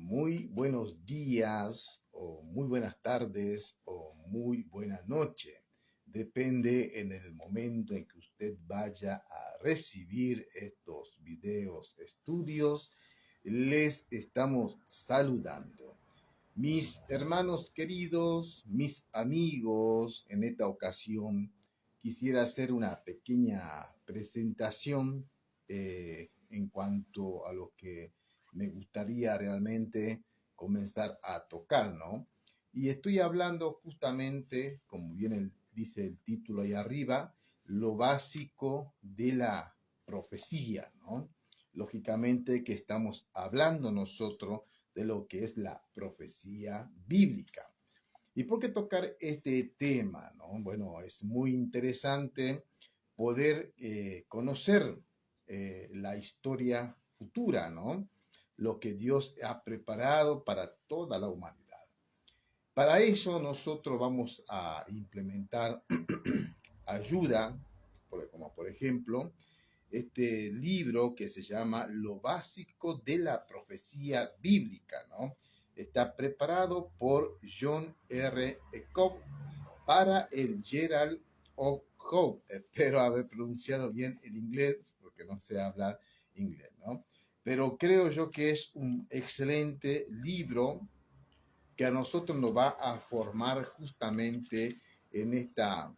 Muy buenos días o muy buenas tardes o muy buena noche. Depende en el momento en que usted vaya a recibir estos videos estudios. Les estamos saludando. Mis hermanos queridos, mis amigos, en esta ocasión quisiera hacer una pequeña presentación en cuanto a lo que me gustaría realmente comenzar a tocar, ¿no? Y estoy hablando justamente, como bien dice el título ahí arriba, lo básico de la profecía, ¿no? Lógicamente que estamos hablando nosotros de lo que es la profecía bíblica. ¿Y por qué tocar este tema? ¿No? Bueno, es muy interesante poder conocer la historia futura, ¿no? Lo que Dios ha preparado para toda la humanidad. Para eso nosotros vamos a implementar ayuda, como por ejemplo, este libro que se llama Lo básico de la profecía bíblica, ¿no? Está preparado por John R. Cobb para el Gerald of Hope. Espero haber pronunciado bien el inglés, porque no sé hablar inglés, ¿no? Pero creo yo que es un excelente libro que a nosotros nos va a formar justamente en esta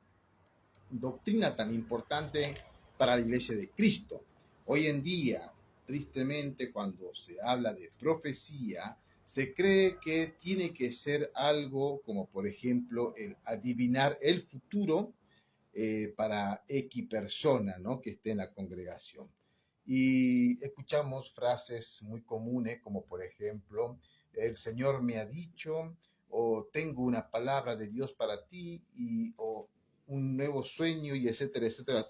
doctrina tan importante para la Iglesia de Cristo. Hoy en día, tristemente, cuando se habla de profecía, se cree que tiene que ser algo como, por ejemplo, el adivinar el futuro para X persona, ¿no?, que esté en la congregación. Y escuchamos frases muy comunes como, por ejemplo, el Señor me ha dicho, o tengo una palabra de Dios para ti, o un nuevo sueño, y etcétera, etcétera.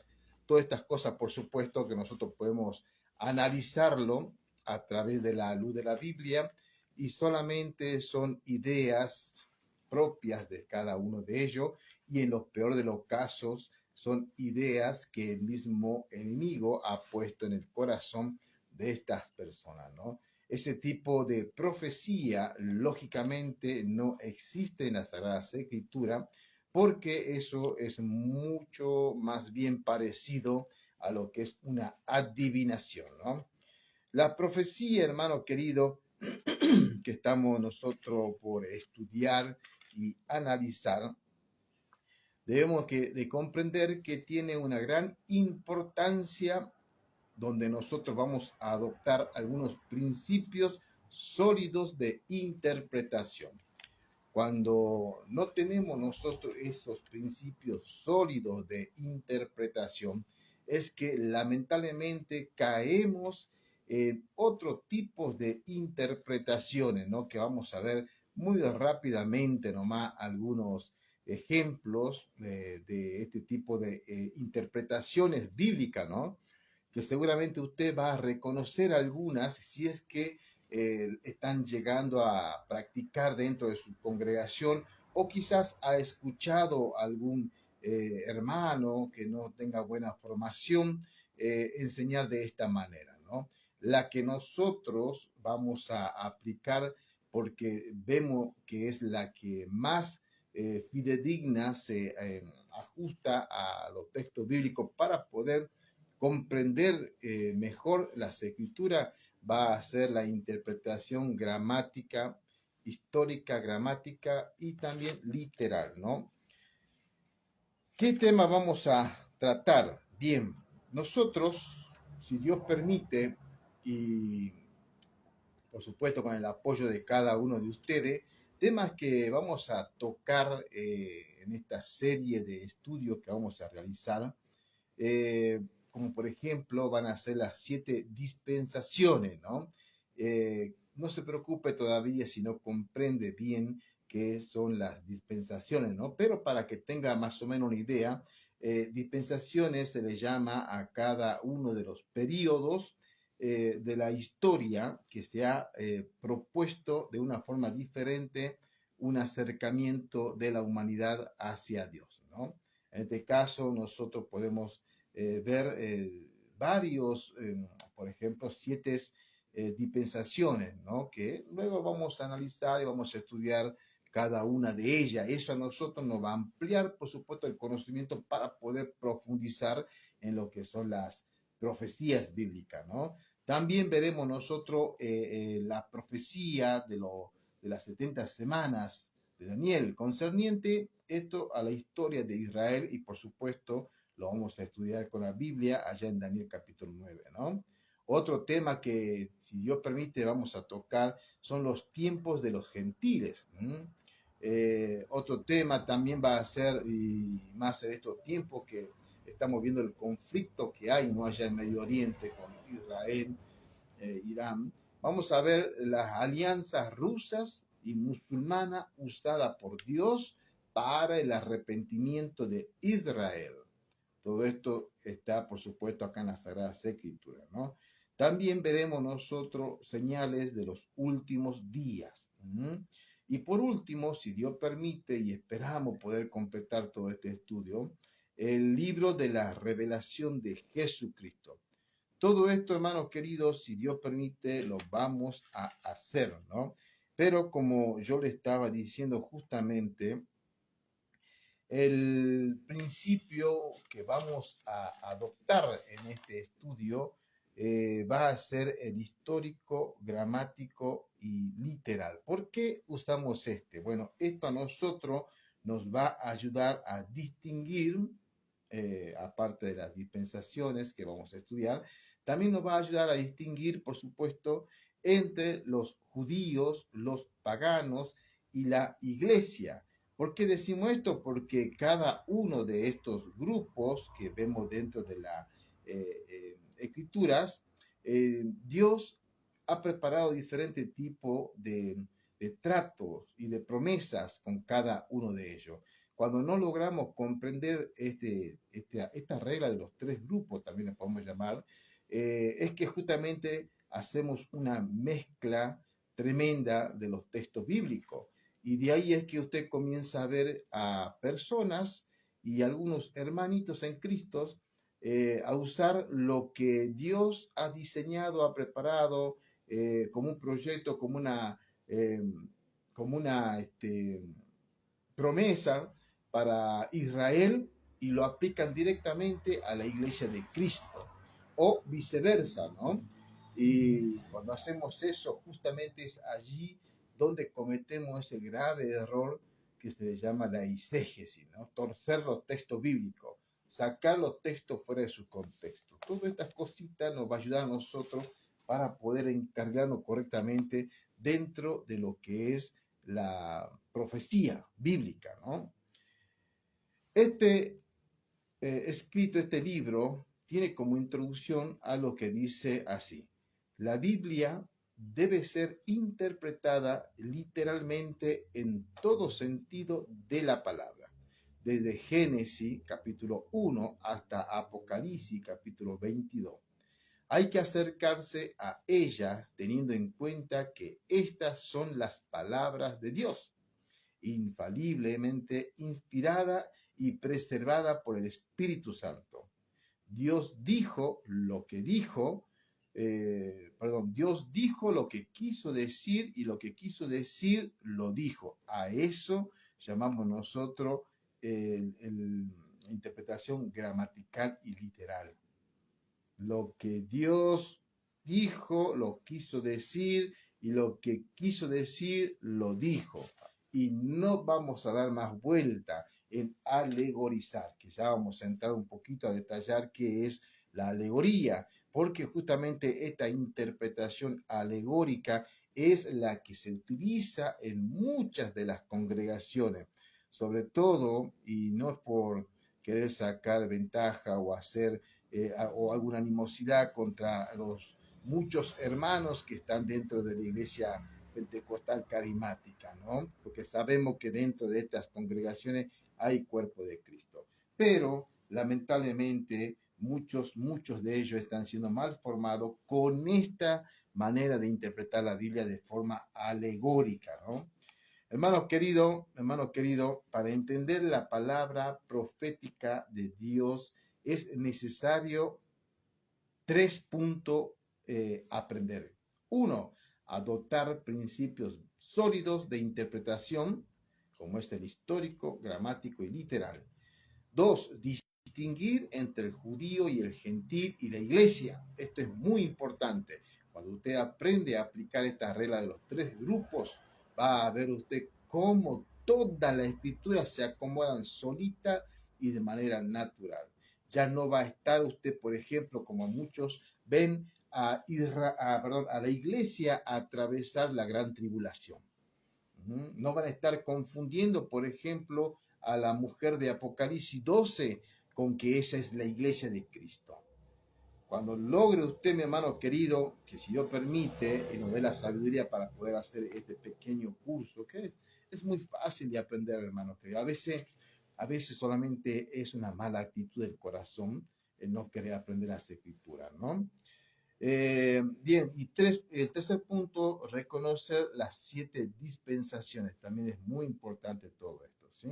Todas estas cosas, por supuesto, que nosotros podemos analizarlo a través de la luz de la Biblia, y solamente son ideas propias de cada uno de ellos, y en lo peor de los casos son ideas que el mismo enemigo ha puesto en el corazón de estas personas, ¿no? Ese tipo de profecía, lógicamente, no existe en la Sagrada Escritura, porque eso es mucho más bien parecido a lo que es una adivinación, ¿no? La profecía, hermano querido, que estamos nosotros por estudiar y analizar, debemos de comprender que tiene una gran importancia, donde nosotros vamos a adoptar algunos principios sólidos de interpretación. Cuando no tenemos nosotros esos principios sólidos de interpretación, es que lamentablemente caemos en otro tipo de interpretaciones, ¿no? Que vamos a ver muy rápidamente nomás algunos ejemplos de este tipo de interpretaciones bíblicas, ¿no? Que seguramente usted va a reconocer algunas si es que están llegando a practicar dentro de su congregación, o quizás ha escuchado algún hermano que no tenga buena formación enseñar de esta manera, ¿no? La que nosotros vamos a aplicar, porque vemos que es la que más fidedigna se ajusta a los textos bíblicos para poder comprender mejor las escrituras, va a ser la interpretación gramática, histórica, gramática y también literal, ¿no? ¿Qué tema vamos a tratar? Bien, nosotros, si Dios permite, y por supuesto con el apoyo de cada uno de ustedes, temas que vamos a tocar en esta serie de estudios que vamos a realizar, como por ejemplo van a ser las 7 dispensaciones, ¿no? No se preocupe todavía si no comprende bien qué son las dispensaciones, ¿no? Pero para que tenga más o menos una idea, dispensaciones se le llama a cada uno de los periodos de la historia que se ha propuesto de una forma diferente un acercamiento de la humanidad hacia Dios, ¿no? En este caso, nosotros podemos ver varios, por ejemplo, 7 dispensaciones, ¿no? Que luego vamos a analizar y vamos a estudiar cada una de ellas. Eso a nosotros nos va a ampliar, por supuesto, el conocimiento para poder profundizar en lo que son las profecías bíblicas, ¿no? También veremos nosotros la profecía de las 70 semanas de Daniel, concerniente esto a la historia de Israel, y por supuesto lo vamos a estudiar con la Biblia allá en Daniel capítulo 9, ¿no? Otro tema que, si Dios permite, vamos a tocar son los tiempos de los gentiles. Otro tema también va a ser, y más en estos tiempos que estamos viendo el conflicto que hay, ¿no?, allá en Medio Oriente con Israel, Irán. Vamos a ver las alianzas rusas y musulmanas usadas por Dios para el arrepentimiento de Israel. Todo esto está, por supuesto, acá en las Sagradas Escrituras, ¿no? También veremos nosotros señales de los últimos días. Y por último, si Dios permite y esperamos poder completar todo este estudio, el libro de la revelación de Jesucristo. Todo esto, hermanos queridos, si Dios permite, lo vamos a hacer, ¿no? Pero como yo le estaba diciendo justamente, el principio que vamos a adoptar en este estudio va a ser el histórico, gramático y literal. ¿Por qué usamos este? Bueno, esto a nosotros nos va a ayudar a distinguir, aparte de las dispensaciones que vamos a estudiar, también nos va a ayudar a distinguir, por supuesto, entre los judíos, los paganos y la iglesia. ¿Por qué decimos esto? Porque cada uno de estos grupos que vemos dentro de las escrituras, Dios ha preparado diferentes tipos de tratos y de promesas con cada uno de ellos. Cuando no logramos comprender esta regla de los tres grupos, también la podemos llamar, es que justamente hacemos una mezcla tremenda de los textos bíblicos. Y de ahí es que usted comienza a ver a personas y algunos hermanitos en Cristo a usar lo que Dios ha diseñado, ha preparado como un proyecto, eh, como una promesa para Israel, y lo aplican directamente a la iglesia de Cristo, o viceversa, ¿no? Y cuando hacemos eso, justamente es allí donde cometemos ese grave error que se le llama la eisegesis, ¿no? Torcer los textos bíblicos, sacar los textos fuera de su contexto. Todas estas cositas nos va a ayudar a nosotros para poder encargarnos correctamente dentro de lo que es la profecía bíblica, ¿no? Este libro tiene como introducción a lo que dice así: la Biblia debe ser interpretada literalmente en todo sentido de la palabra, desde Génesis capítulo 1 hasta Apocalipsis capítulo 22. Hay que acercarse a ella teniendo en cuenta que estas son las palabras de Dios, infaliblemente inspirada y preservada por el Espíritu Santo. Dios dijo lo que dijo, Dios dijo lo que quiso decir, y lo que quiso decir lo dijo. A eso llamamos nosotros interpretación gramatical y literal. Lo que Dios dijo lo quiso decir, y lo que quiso decir lo dijo. Y no vamos a dar más vuelta en alegorizar, que ya vamos a entrar un poquito a detallar qué es la alegoría, porque justamente esta interpretación alegórica es la que se utiliza en muchas de las congregaciones, sobre todo, y no es por querer sacar ventaja o hacer o alguna animosidad contra los muchos hermanos que están dentro de la iglesia pentecostal carismática, ¿no? Porque sabemos que dentro de estas congregaciones hay cuerpo de Cristo. Pero, lamentablemente, muchos de ellos están siendo mal formados con esta manera de interpretar la Biblia de forma alegórica, ¿no? Hermanos queridos, para entender la palabra profética de Dios es necesario 3 puntos aprender. Uno, adoptar principios sólidos de interpretación, como es el histórico, gramático y literal. Dos, distinguir entre el judío y el gentil y la iglesia. Esto es muy importante. Cuando usted aprende a aplicar esta regla de los tres grupos, va a ver usted cómo toda la escritura se acomodan solita y de manera natural. Ya no va a estar usted, por ejemplo, como muchos ven, a la iglesia a atravesar la gran tribulación. No van a estar confundiendo, por ejemplo, a la mujer de Apocalipsis 12 con que esa es la iglesia de Cristo. Cuando logre usted, mi hermano querido, que si Dios permite y nos dé la sabiduría para poder hacer este pequeño curso, que es muy fácil de aprender, hermano querido. A veces solamente es una mala actitud del corazón el no querer aprender las escrituras, ¿no? Bien, y el tercer punto, reconocer las 7 dispensaciones. También es muy importante todo esto, ¿sí?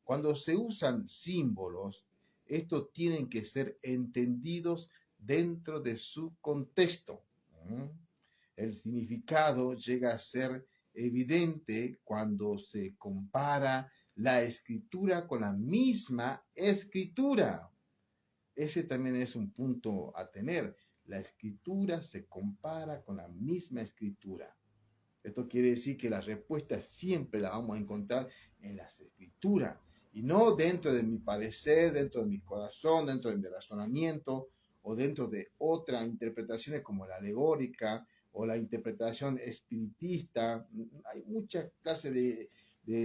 Cuando se usan símbolos, estos tienen que ser entendidos dentro de su contexto. El significado llega a ser evidente cuando se compara la escritura con la misma escritura. Ese también es un punto a tener. La escritura se compara con la misma escritura. Esto quiere decir que la respuesta siempre la vamos a encontrar en las escrituras y no dentro de mi parecer, dentro de mi corazón, dentro de mi razonamiento o dentro de otras interpretaciones como la alegórica o la interpretación espiritista. Hay muchas clases de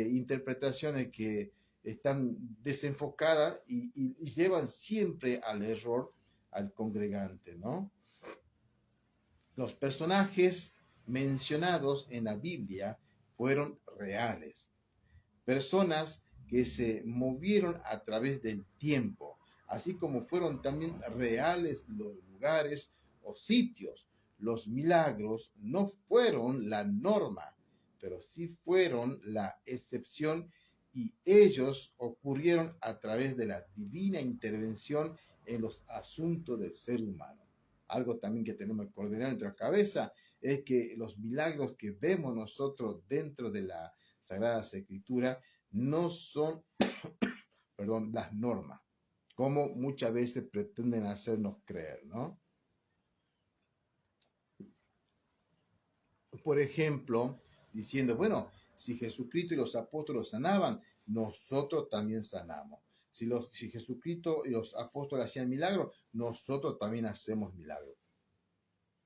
interpretaciones que están desenfocadas y llevan siempre al error al congregante, ¿no? Los personajes mencionados en la Biblia fueron reales, personas que se movieron a través del tiempo, así como fueron también reales los lugares o sitios. Los milagros no fueron la norma, pero sí fueron la excepción y ellos ocurrieron a través de la divina intervención en los asuntos del ser humano. Algo también que tenemos que coordinar en nuestra cabeza es que los milagros que vemos nosotros dentro de la Sagrada Escritura no son, perdón, las normas, como muchas veces pretenden hacernos creer, ¿no? Por ejemplo, diciendo, bueno, si Jesucristo y los apóstoles sanaban, nosotros también sanamos. Si Jesucristo y los apóstoles hacían milagros, nosotros también hacemos milagros.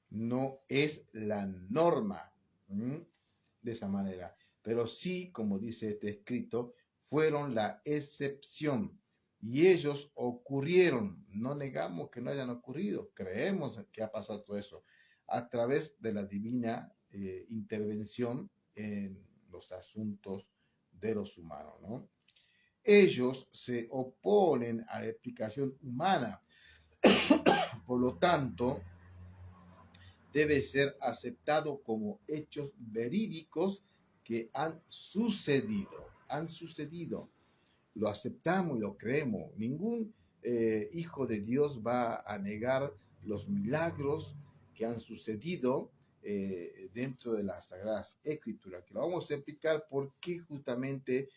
No es la norma, de esa manera, pero sí, como dice este escrito, fueron la excepción y ellos ocurrieron. No negamos que no hayan ocurrido, creemos que ha pasado todo eso a través de la divina intervención en los asuntos de los humanos, ¿no? Ellos se oponen a la explicación humana, por lo tanto, debe ser aceptado como hechos verídicos que han sucedido. Han sucedido. Lo aceptamos y lo creemos. Ningún hijo de Dios va a negar los milagros que han sucedido dentro de las Sagradas Escrituras, que lo vamos a explicar por qué justamente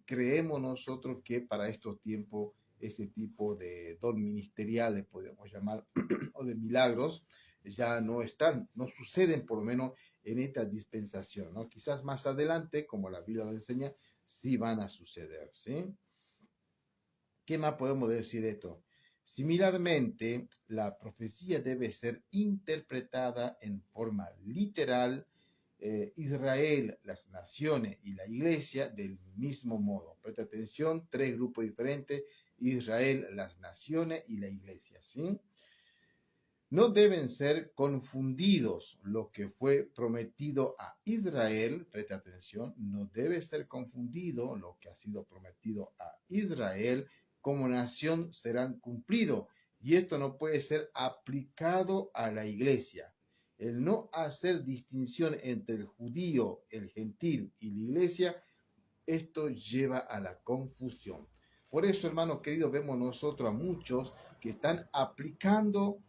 creemos nosotros que para estos tiempos ese tipo de don ministeriales, podríamos llamar, o de milagros, ya no están, no suceden por lo menos en esta dispensación, ¿no? Quizás más adelante, como la Biblia lo enseña, sí van a suceder, ¿sí? ¿Qué más podemos decir de esto? Similarmente, la profecía debe ser interpretada en forma literal, Israel, las naciones y la iglesia del mismo modo. Presta atención, 3 grupos diferentes, Israel, las naciones y la iglesia, ¿sí? No deben ser confundidos lo que fue prometido a Israel, presta atención, no debe ser confundido lo que ha sido prometido a Israel como nación serán cumplidos. Y esto no puede ser aplicado a la iglesia. El no hacer distinción entre el judío, el gentil y la iglesia, esto lleva a la confusión. Por eso, hermanos queridos, vemos nosotros a muchos que están aplicando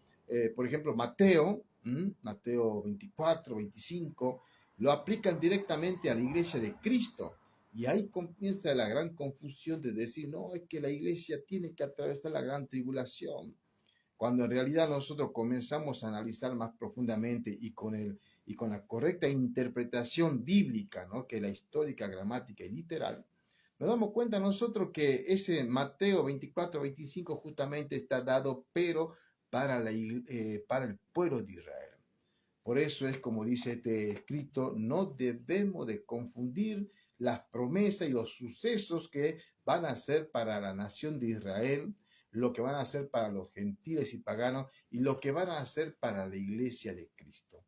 por ejemplo, Mateo 24, 25, lo aplican directamente a la iglesia de Cristo. Y ahí comienza la gran confusión de decir, no, es que la iglesia tiene que atravesar la gran tribulación, cuando en realidad nosotros comenzamos a analizar más profundamente y con la correcta interpretación bíblica, ¿no? Que es la histórica, gramática y literal, nos damos cuenta nosotros que ese Mateo 24, 25 justamente está dado, pero para el pueblo de Israel. Por eso es como dice este escrito, no debemos de confundir las promesas y los sucesos que van a ser para la nación de Israel, lo que van a hacer para los gentiles y paganos y lo que van a hacer para la iglesia de Cristo.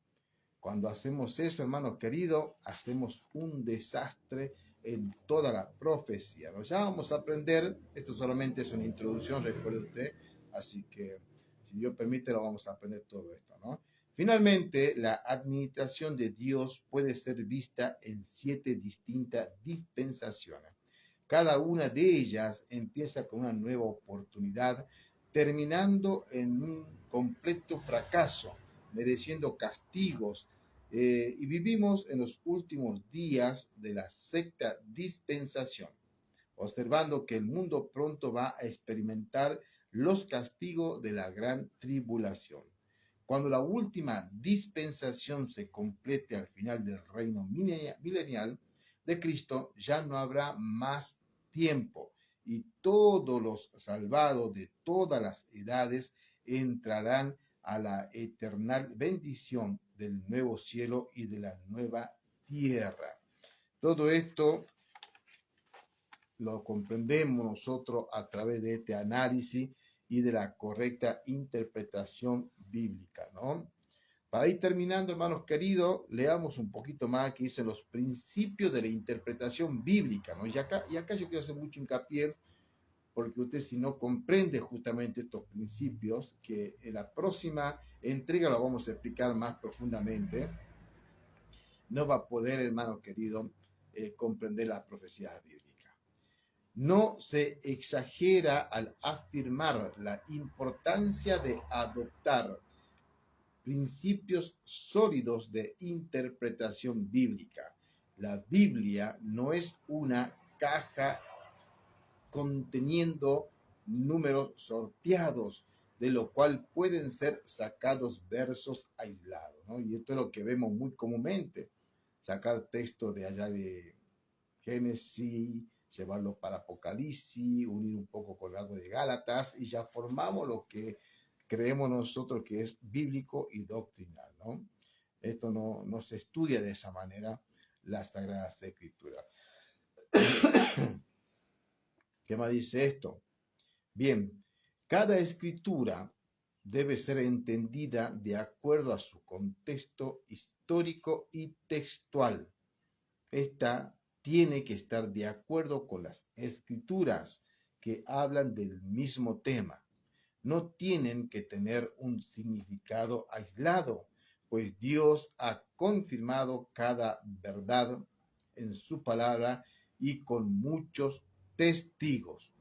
Cuando hacemos eso, hermanos queridos, hacemos un desastre en toda la profecía, ¿no? Ya vamos a aprender, esto solamente es una introducción, recuerde usted, así que si Dios permite lo vamos a aprender todo esto, ¿no? Finalmente, la administración de Dios puede ser vista en 7 distintas dispensaciones. Cada una de ellas empieza con una nueva oportunidad, terminando en un completo fracaso, mereciendo castigos, y vivimos en los últimos días de la sexta dispensación, observando que el mundo pronto va a experimentar los castigos de la gran tribulación. Cuando la última dispensación se complete al final del reino milenial de Cristo, ya no habrá más tiempo y todos los salvados de todas las edades entrarán a la eterna bendición del nuevo cielo y de la nueva tierra. Todo esto lo comprendemos nosotros a través de este análisis y de la correcta interpretación bíblica, ¿no? Para ir terminando, hermanos queridos, leamos un poquito más que dicen los principios de la interpretación bíblica, ¿no? Y acá yo quiero hacer mucho hincapié, porque usted si no comprende justamente estos principios, que en la próxima entrega lo vamos a explicar más profundamente, no va a poder, hermano querido, comprender las profecías bíblicas. No se exagera al afirmar la importancia de adoptar principios sólidos de interpretación bíblica. La Biblia no es una caja conteniendo números sorteados, de lo cual pueden ser sacados versos aislados, ¿no? Y esto es lo que vemos muy comúnmente, sacar textos de allá de Génesis, llevarlo para Apocalipsis, unir un poco con algo de Gálatas y ya formamos lo que creemos nosotros que es bíblico y doctrinal, ¿no? Esto no se estudia de esa manera las Sagradas Escrituras. ¿Qué más dice esto? Bien, cada escritura debe ser entendida de acuerdo a su contexto histórico y textual. Esta tiene que estar de acuerdo con las escrituras que hablan del mismo tema. No tienen que tener un significado aislado, pues Dios ha confirmado cada verdad en su palabra y con muchos testigos.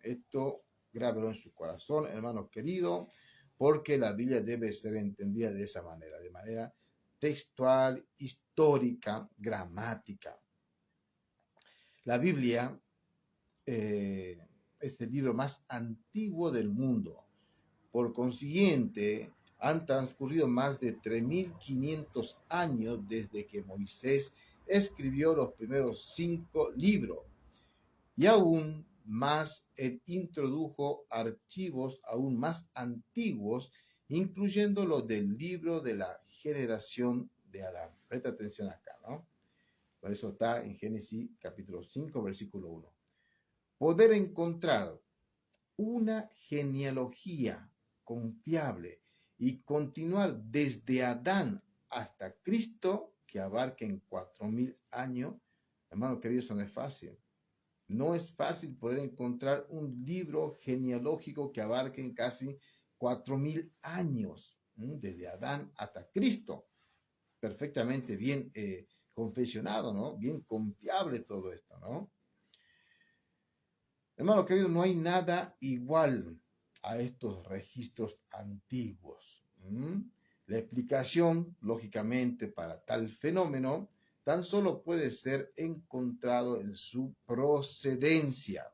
Esto grábelo en su corazón, hermano querido, porque la Biblia debe ser entendida de esa manera, de manera textual, histórica, gramática. La Biblia es el libro más antiguo del mundo. Por consiguiente, han transcurrido más de 3.500 años desde que Moisés escribió los primeros 5 libros. Y aún más, él introdujo archivos aún más antiguos, incluyendo los del libro de la generación de Adán. Presta atención acá, ¿no? Por eso está en Génesis capítulo 5, versículo 1. Poder encontrar una genealogía confiable y continuar desde Adán hasta Cristo, que abarquen 4.000 años, hermano querido, eso no es fácil. No es fácil poder encontrar un libro genealógico que abarque casi 4.000 años, desde Adán hasta Cristo. Perfectamente bien confesionado, ¿no? Bien confiable todo esto, ¿no? Hermano querido, no hay nada igual a estos registros antiguos. ¿Mm? La explicación, lógicamente, para tal fenómeno tan solo puede ser encontrado en su procedencia,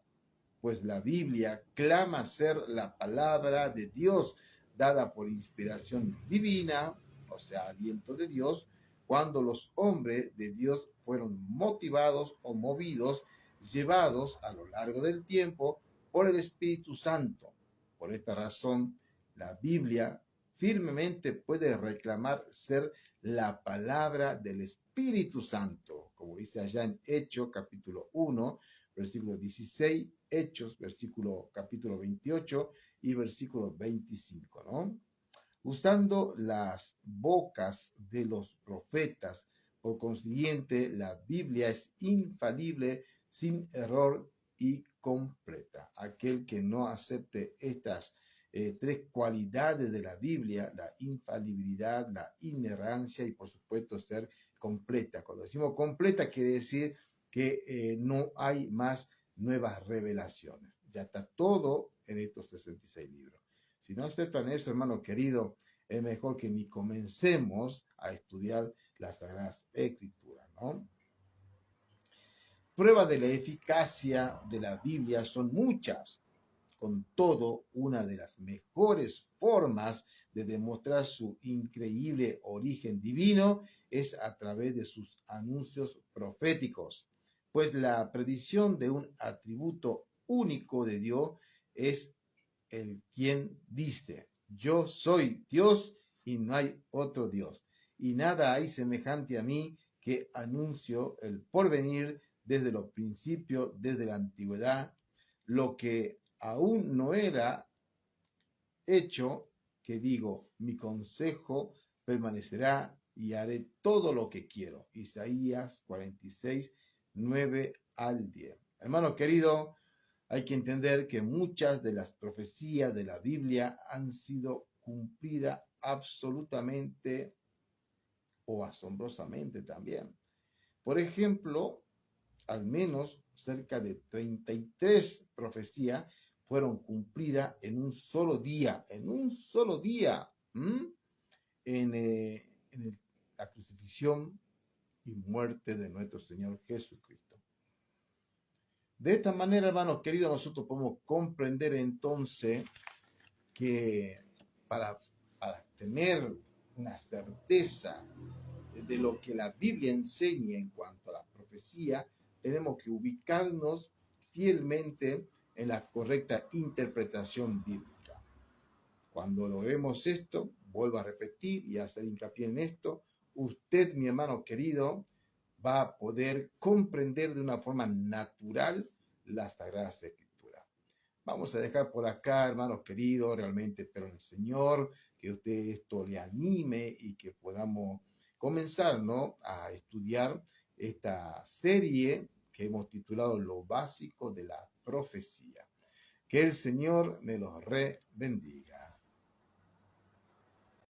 pues la Biblia clama ser la palabra de Dios dada por inspiración divina, o sea, aliento de Dios, cuando los hombres de Dios fueron motivados o movidos, llevados a lo largo del tiempo por el Espíritu Santo. Por esta razón, la Biblia firmemente puede reclamar ser la palabra del Espíritu Santo, como dice allá en Hechos capítulo 1, versículo 16, Hechos, capítulo 28 y versículo 25, ¿no? Usando las bocas de los profetas, por consiguiente, la Biblia es infalible, sin error y completa. Aquel que no acepte estas tres cualidades de la Biblia, la infalibilidad, la inerrancia y por supuesto ser completa. Cuando decimos completa quiere decir que no hay más nuevas revelaciones. Ya está todo en estos 66 libros. Si no aceptan eso, hermano querido, es mejor que ni comencemos a estudiar las Sagradas Escrituras, ¿no? Pruebas de la eficacia de la Biblia son muchas. Con todo, una de las mejores formas de demostrar su increíble origen divino es a través de sus anuncios proféticos, pues la predicción de un atributo único de Dios es el quien dice: yo soy Dios y no hay otro Dios, y nada hay semejante a mí, que anuncio el porvenir desde los principios, desde la antigüedad, lo que aún no era hecho, que digo, mi consejo permanecerá y haré todo lo que quiero. Isaías 46, 9 al 10. Hermano querido, hay que entender que muchas de las profecías de la Biblia han sido cumplidas absolutamente o asombrosamente también. Por ejemplo, al menos cerca de 33 profecías fueron cumplidas en un solo día, en la crucifixión y muerte de nuestro Señor Jesucristo. De esta manera, hermanos queridos, nosotros podemos comprender entonces que para, para tener una certeza de lo que la Biblia enseña en cuanto a la profecía, tenemos que ubicarnos fielmente en la correcta interpretación bíblica. Cuando logremos esto, vuelvo a repetir y a hacer hincapié en esto, usted, mi hermano querido, va a poder comprender de una forma natural las Sagradas Escrituras. Vamos a dejar por acá, hermanos queridos, realmente espero en el Señor que usted esto le anime y que podamos comenzar, ¿no?, a estudiar esta serie que hemos titulado Lo básico de la profecía. Que el Señor me los bendiga.